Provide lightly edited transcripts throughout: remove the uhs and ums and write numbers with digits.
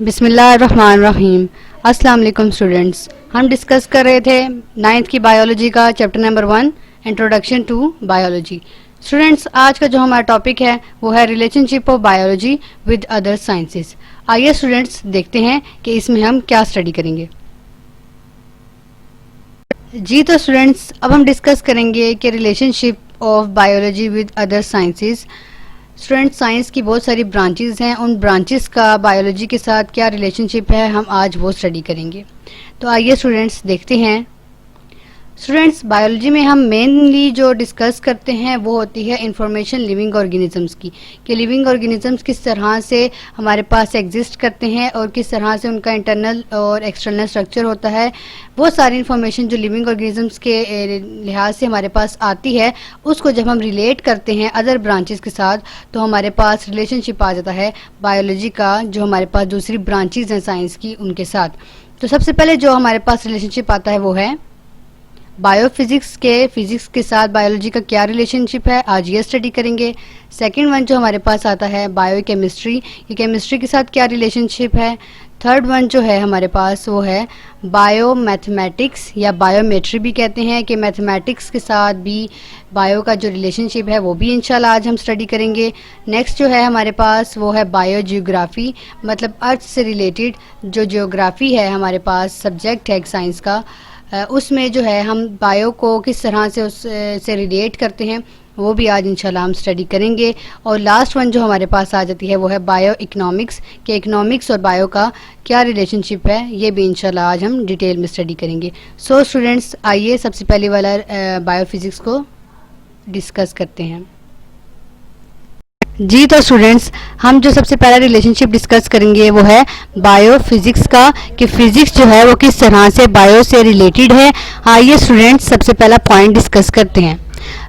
बिस्मिल्लाहिर्रहमानिर्रहीम। अस्सलाम वालेकुम स्टूडेंट्स। हम डिस्कस कर रहे थे 9th की बायोलॉजी का chapter number 1 introduction to biology. Students, आज का जो हमारा टॉपिक है वो है relationship of biology with other sciences. आइए स्टूडेंट्स देखते हैं कि इसमें हम क्या स्टडी करेंगे। जी तो स्टूडेंट्स, अब हम डिस्कस करेंगे कि relationship of biology with other sciences. Student, science की बहुत सारी ब्रांचेस हैं, उन ब्रांचेस का बायोलॉजी के साथ क्या रिलेशनशिप है हम आज वो स्टडी करेंगे। तो आइए स्टूडेंट्स देखते हैं। स्टूडेंट्स, बायोलॉजी में हम मेनली जो डिस्कस करते हैं वो होती है इंफॉर्मेशन लिविंग ऑर्गेनिजम्स की, कि लिविंग ऑर्गेनिजम्स किस तरह से हमारे पास एग्जिस्ट करते हैं और किस तरह से उनका इंटरनल और एक्सटर्नल स्ट्रक्चर होता है। वो सारी इंफॉर्मेशन जो लिविंग ऑर्गेनिजम्स के लिहाज से हमारे पास आती है, उसको जब हम रिलेट करते हैं अदर ब्रांचेस के साथ तो हमारे पास रिलेशनशिप आ जाता है बायोलॉजी का, जो हमारे पास दूसरी ब्रांचेस हैं साइंस की उनके साथ। तो सबसे पहले जो हमारे पास रिलेशनशिप आता है वो है बायोफिजिक्स के, फिजिक्स के साथ बायोलॉजी का क्या रिलेशनशिप है, आज ये स्टडी करेंगे। सेकंड वन जो हमारे पास आता है बायोकेमिस्ट्री, ये केमिस्ट्री के साथ क्या रिलेशनशिप है। थर्ड वन जो है हमारे पास वो है बायो मैथमेटिक्स या बायोमेट्री भी कहते हैं, कि मैथमेटिक्स के साथ भी बायो का जो रिलेशनशिप है वो भी इंशाल्लाह आज हम स्टडी करेंगे। नेक्स्ट जो है हमारे पास वो है बायो जियोग्राफी, मतलब अर्थ से रिलेटेड जो जियोग्राफी है हमारे पास सब्जेक्ट है साइंस का, उसमें जो है हम बायो को किस तरह से उससे रिलेट करते हैं वो भी आज इंशाल्लाह हम स्टडी करेंगे। और लास्ट वन जो हमारे पास आ जाती है वो है बायो इकोनॉमिक्स, कि इकोनॉमिक्स और बायो का क्या रिलेशनशिप है, ये भी इंशाल्लाह आज हम डिटेल में स्टडी करेंगे। सो स्टूडेंट्स, आइए सबसे पहले वाला बायोफिजिक्स को डिस्कस करते हैं। जी तो स्टूडेंट्स, हम जो सबसे पहला रिलेशनशिप डिस्कस करेंगे वो है बायोफिजिक्स का, कि फिजिक्स जो है वो किस तरह से बायो से रिलेटेड है। आइए स्टूडेंट्स सबसे पहला पॉइंट डिस्कस करते हैं।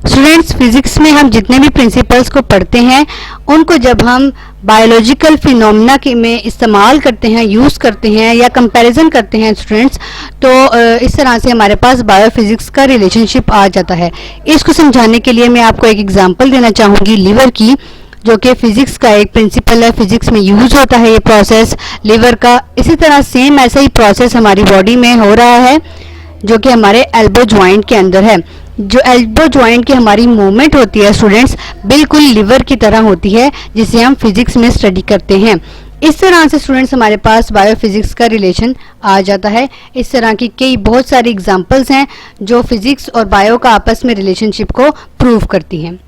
स्टूडेंट्स, फिजिक्स में हम जितने भी प्रिंसिपल्स को पढ़ते हैं उनको जब हम बायोलॉजिकल फिनोमेना में इस्तेमाल करते हैं, यूज़ करते हैं या कंपैरिजन करते हैं स्टूडेंट्स, तो इस तरह से हमारे पास बायोफिजिक्स का रिलेशनशिप आ जाता है। इसको समझाने के लिए मैं आपको एक एग्जांपल देना चाहूँगी लिवर की, जो कि फिजिक्स का एक प्रिंसिपल है, फिजिक्स में यूज होता है ये प्रोसेस लिवर का। इसी तरह सेम ऐसा ही प्रोसेस हमारी बॉडी में हो रहा है जो कि हमारे एल्बो जॉइंट के अंदर है। जो एल्बो जॉइंट की हमारी मूवमेंट होती है स्टूडेंट्स, बिल्कुल लिवर की तरह होती है, जिसे हम फिजिक्स में स्टडी करते हैं। इस तरह से स्टूडेंट्स हमारे पास बायोफिजिक्स का रिलेशन आ जाता है। इस तरह की कई बहुत सारी एग्जांपल्स हैं जो फिजिक्स और बायो का आपस में रिलेशनशिप को प्रूव करती हैं।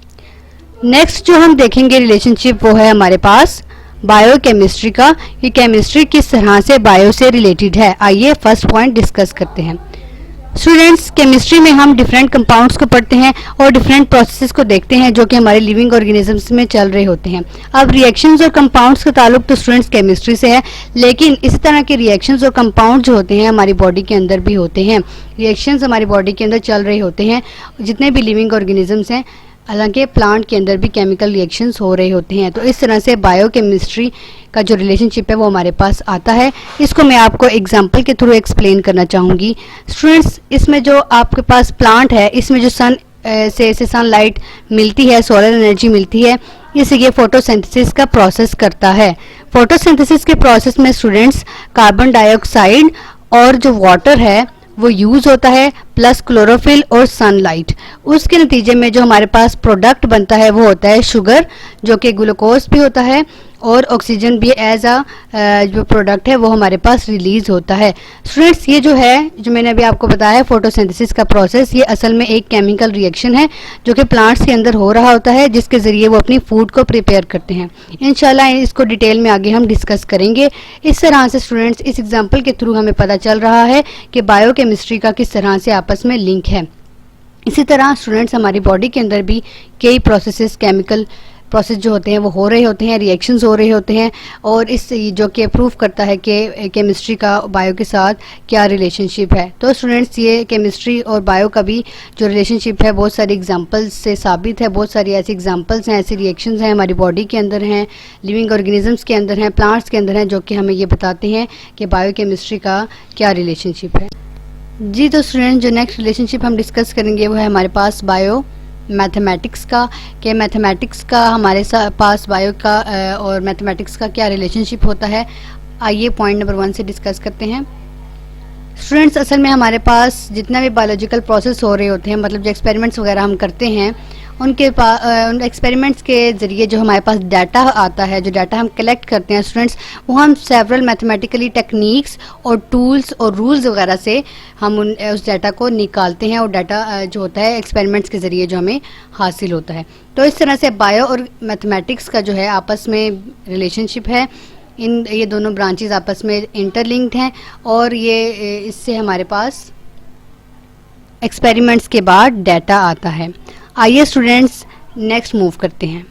नेक्स्ट जो हम देखेंगे रिलेशनशिप वो है हमारे पास बायोकेमिस्ट्री का, कि केमिस्ट्री किस तरह से बायो से रिलेटेड है। आइए फर्स्ट पॉइंट डिस्कस करते हैं। स्टूडेंट्स, केमिस्ट्री में हम डिफरेंट कंपाउंड्स को पढ़ते हैं और डिफरेंट प्रोसेसेस को देखते हैं जो कि हमारे लिविंग ऑर्गेनिजम्स में चल रहे होते हैं। अब रिएक्शंस और कंपाउंड्स का ताल्लुक तो स्टूडेंट्स केमिस्ट्री से है, लेकिन इसी तरह के रिएक्शंस और कंपाउंड जो होते हैं हमारी बॉडी के अंदर भी होते हैं। रिएक्शंस हमारी बॉडी के अंदर चल रहे होते हैं जितने भी लिविंग ऑर्गेनिजम्स हैं, हालांकि प्लांट के अंदर भी केमिकल रिएक्शंस हो रहे होते हैं। तो इस तरह से बायोकेमिस्ट्री का जो रिलेशनशिप है वो हमारे पास आता है। इसको मैं आपको एग्जांपल के थ्रू एक्सप्लेन करना चाहूँगी। स्टूडेंट्स, इसमें जो आपके पास प्लांट है, इसमें जो सन से सनलाइट मिलती है, सोलर एनर्जी मिलती है, इससे ये फोटोसिंथेसिस का प्रोसेस करता है। फोटोसिंथेसिस के प्रोसेस में स्टूडेंट्स कार्बन डाइऑक्साइड और जो वाटर है वो यूज़ होता है, प्लस क्लोरोफिल और सनलाइट। उसके नतीजे में जो हमारे पास प्रोडक्ट बनता है वो होता है शुगर, जो कि ग्लूकोज भी होता है, और ऑक्सीजन भी एज जो प्रोडक्ट है वो हमारे पास रिलीज होता है। स्टूडेंट्स, ये जो है जो मैंने अभी आपको बताया फोटोसिंथेसिस का प्रोसेस, ये असल में एक केमिकल रिएक्शन है जो कि प्लांट्स के अंदर हो रहा होता है, जिसके ज़रिए वो अपनी फूड को प्रिपेयर करते हैं। इंशाल्लाह इसको डिटेल में आगे हम डिस्कस करेंगे। इस तरह से स्टूडेंट्स, इस एग्जाम्पल के थ्रू हमें पता चल रहा है कि बायोकेमिस्ट्री का किस तरह से आपस में लिंक है। इसी तरह स्टूडेंट्स, हमारी बॉडी के अंदर भी कई प्रोसेसेस, केमिकल प्रोसेस जो होते हैं वो हो रहे होते हैं, रिएक्शंस हो रहे होते हैं, और इस जो कि प्रूव करता है कि केमिस्ट्री का बायो के साथ क्या रिलेशनशिप है। तो स्टूडेंट्स, ये केमिस्ट्री और बायो का भी जो रिलेशनशिप है बहुत सारी एग्जांपल्स से साबित है। बहुत सारी ऐसी एग्जांपल्स हैं, ऐसी रिएक्शंस हैं हमारी बॉडी के अंदर हैं, लिविंग ऑर्गेनिजम्स के अंदर हैं, प्लांट्स के अंदर हैं, जो कि हमें ये बताते हैं कि बायोकेमिस्ट्री का क्या रिलेशनशिप है। जी तो स्टूडेंट, जो नेक्स्ट रिलेशनशिप हम डिस्कस करेंगे वो है हमारे पास बायो मैथमेटिक्स का, कि मैथमेटिक्स का हमारे पास बायो का और मैथमेटिक्स का क्या रिलेशनशिप होता है। आइए पॉइंट नंबर 1 से डिस्कस करते हैं। स्टूडेंट्स, असल में हमारे पास जितना भी बायोलॉजिकल प्रोसेस हो रहे होते हैं, मतलब जो एक्सपेरिमेंट्स वगैरह हम करते हैं, उन एक्सपेरिमेंट्स के ज़रिए जो हमारे पास डाटा आता है, जो डाटा हम कलेक्ट करते हैं स्टूडेंट्स, वो हम सेवरल मैथमेटिकली टेक्निक्स और टूल्स और रूल्स वगैरह से हम उस डाटा को निकालते हैं, और डाटा जो होता है एक्सपेरिमेंट्स के ज़रिए जो हमें हासिल होता है। तो इस तरह से बायो और मैथमेटिक्स का जो है आपस में रिलेशनशिप है। ये दोनों ब्रांचेस आपस में इंटरलिंक्ड हैं, और ये इससे हमारे पास एक्सपेरिमेंट्स के बाद डाटा आता है। आइए स्टूडेंट्स नेक्स्ट मूव करते हैं।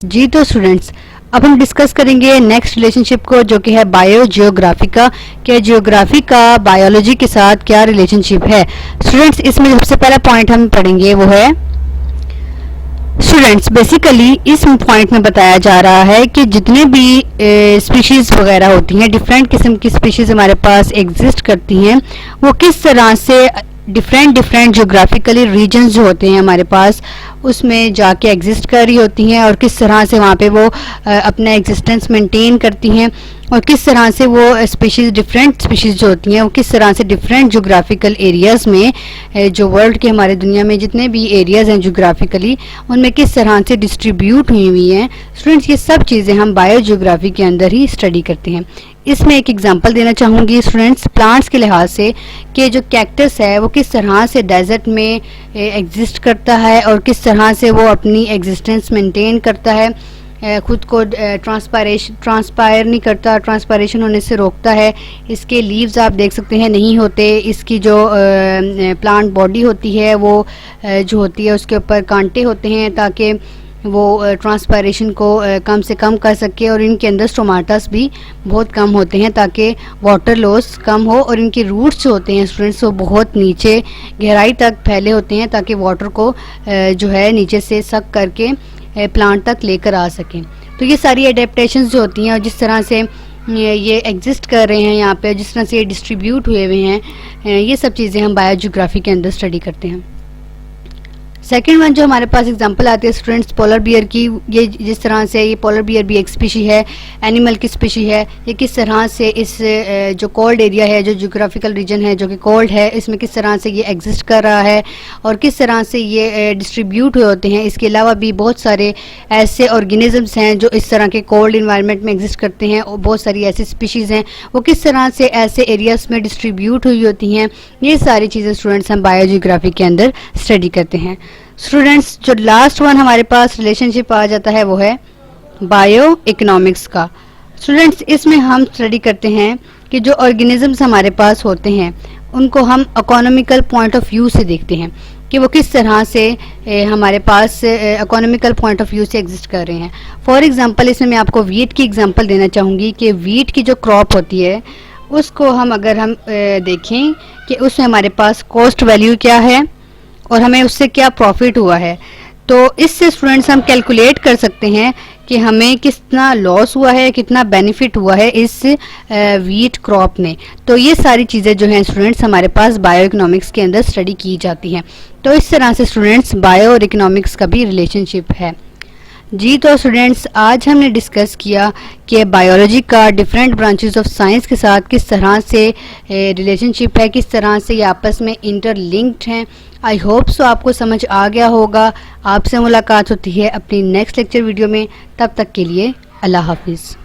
जी तो स्टूडेंट्स, अब हम डिस्कस करेंगे नेक्स्ट रिलेशनशिप को, जो कि है बायो जियोग्राफी का। क्या जियोग्राफी का बायोलॉजी के साथ क्या रिलेशनशिप है? स्टूडेंट्स, इसमें सबसे पहला पॉइंट हम पढ़ेंगे वो है, स्टूडेंट्स बेसिकली इस पॉइंट में बताया जा रहा है कि जितने भी स्पीशीज़ वगैरह होती हैं, डिफरेंट किस्म की स्पीशीज़ हमारे पास एग्जिस्ट करती हैं, वो किस तरह से डिफरेंट जियोग्राफिकली रीजन्स जो होते हैं हमारे पास, उसमें जाके एग्जिस्ट कर रही होती हैं, और किस तरह से वहाँ पे वो अपना एग्जिस्टेंस मेंटेन करती हैं, और किस तरह से वो स्पीशीज़, डिफरेंट स्पीशीज़ जो होती हैं, वो किस तरह से डिफरेंट जियोग्राफिकल एरियाज़ में, जो वर्ल्ड के हमारे दुनिया में जितने भी एरियाज़ हैं जियोग्राफिकली, उनमें किस तरह से डिस्ट्रीब्यूट हुई हैं। स्टूडेंट्स, ये सब चीज़ें हम बायो जियोग्राफी के अंदर ही स्टडी करते हैं। इसमें एक एग्जांपल देना चाहूँगी स्टूडेंट्स, प्लांट्स के लिहाज से, कि जो कैक्टस है वो किस तरह से डेजर्ट में एग्जिस्ट करता है, और किस तरह से वो अपनी एग्जिस्टेंस मेंटेन करता है, खुद को ट्रांसपायर नहीं करता, ट्रांसपायरेशन होने से रोकता है। इसके लीव्स आप देख सकते हैं नहीं होते, इसकी जो प्लांट बॉडी होती है वो जो होती है उसके ऊपर कांटे होते हैं, ताकि वो ट्रांसपायरेशन को कम से कम कर सके, और इनके अंदर स्टोमाटास भी बहुत कम होते हैं ताकि वाटर लॉस कम हो, और इनके रूट्स जो होते हैं स्टूडेंट्स वो बहुत नीचे गहराई तक फैले होते हैं, ताकि वाटर को जो है नीचे से सक करके प्लांट तक लेकर आ सकें। तो ये सारी एडेप्टेशंस जो होती हैं, और जिस तरह से ये एग्जिस्ट कर रहे हैं यहाँ पे, जिस तरह से ये डिस्ट्रीब्यूट हुए हुए हैं, ये सब चीज़ें हम बायोजियोग्राफी के अंदर स्टडी करते हैं। सेकेंड वन जो हमारे पास एग्जांपल आती है स्टूडेंट्स पोलर बियर की, ये जिस तरह से ये पोलर बियर भी एक स्पीशी है, एनिमल की स्पीशी है, ये किस तरह से इस जो कोल्ड एरिया है, जो जियोग्राफिकल रीजन है जो कि कोल्ड है, इसमें किस तरह से ये एग्जिस्ट कर रहा है, और किस तरह से ये डिस्ट्रीब्यूट हुए होते हैं। इसके अलावा भी बहुत सारे ऐसे ऑर्गेनिजम्स हैं जो इस तरह के कोल्ड इन्वायरमेंट में एग्जिस्ट करते हैं, और बहुत सारी ऐसी स्पीशीज़ हैं वो किस तरह से ऐसे एरियाज में डिस्ट्रीब्यूट हुई होती हैं। ये सारी चीज़ें स्टूडेंट्स हम बायोजियोग्राफी के अंदर स्टडी करते हैं। स्टूडेंट्स, जो लास्ट वन हमारे पास रिलेशनशिप आ जाता है वो है बायो इकोनॉमिक्स का। स्टूडेंट्स, इसमें हम स्टडी करते हैं कि जो ऑर्गेनिजम्स हमारे पास होते हैं उनको हम इकोनॉमिकल पॉइंट ऑफ व्यू से देखते हैं कि वो किस तरह से हमारे पास इकोनॉमिकल पॉइंट व्यू से एग्जिस्ट कर रहे हैं। फॉर एग्जांपल, इसमें मैं आपको वीट की एग्जांपल देना चाहूँगी कि वीट की जो क्रॉप होती है उसको अगर हम देखें कि उसमें हमारे पास कॉस्ट वैल्यू क्या है और हमें उससे क्या प्रॉफिट हुआ है, तो इससे स्टूडेंट्स हम कैलकुलेट कर सकते हैं कि हमें कितना लॉस हुआ है, कितना बेनिफिट हुआ है इस वीट क्रॉप में। तो ये सारी चीज़ें जो हैं स्टूडेंट्स हमारे पास बायो इकोनॉमिक्स के अंदर स्टडी की जाती हैं। तो इस तरह से स्टूडेंट्स बायो और इकोनॉमिक्स का भी रिलेशनशिप है। जी तो स्टूडेंट्स, आज हमने डिस्कस किया कि बायोलॉजी का डिफरेंट ब्रांचेस ऑफ साइंस के साथ किस तरह से रिलेशनशिप है, किस तरह से ये आपस में इंटरलिंक्ड हैं। आई होप सो आपको समझ आ गया होगा। आपसे मुलाकात होती है अपनी नेक्स्ट लेक्चर वीडियो में। तब तक के लिए अल्लाह हाफिज़।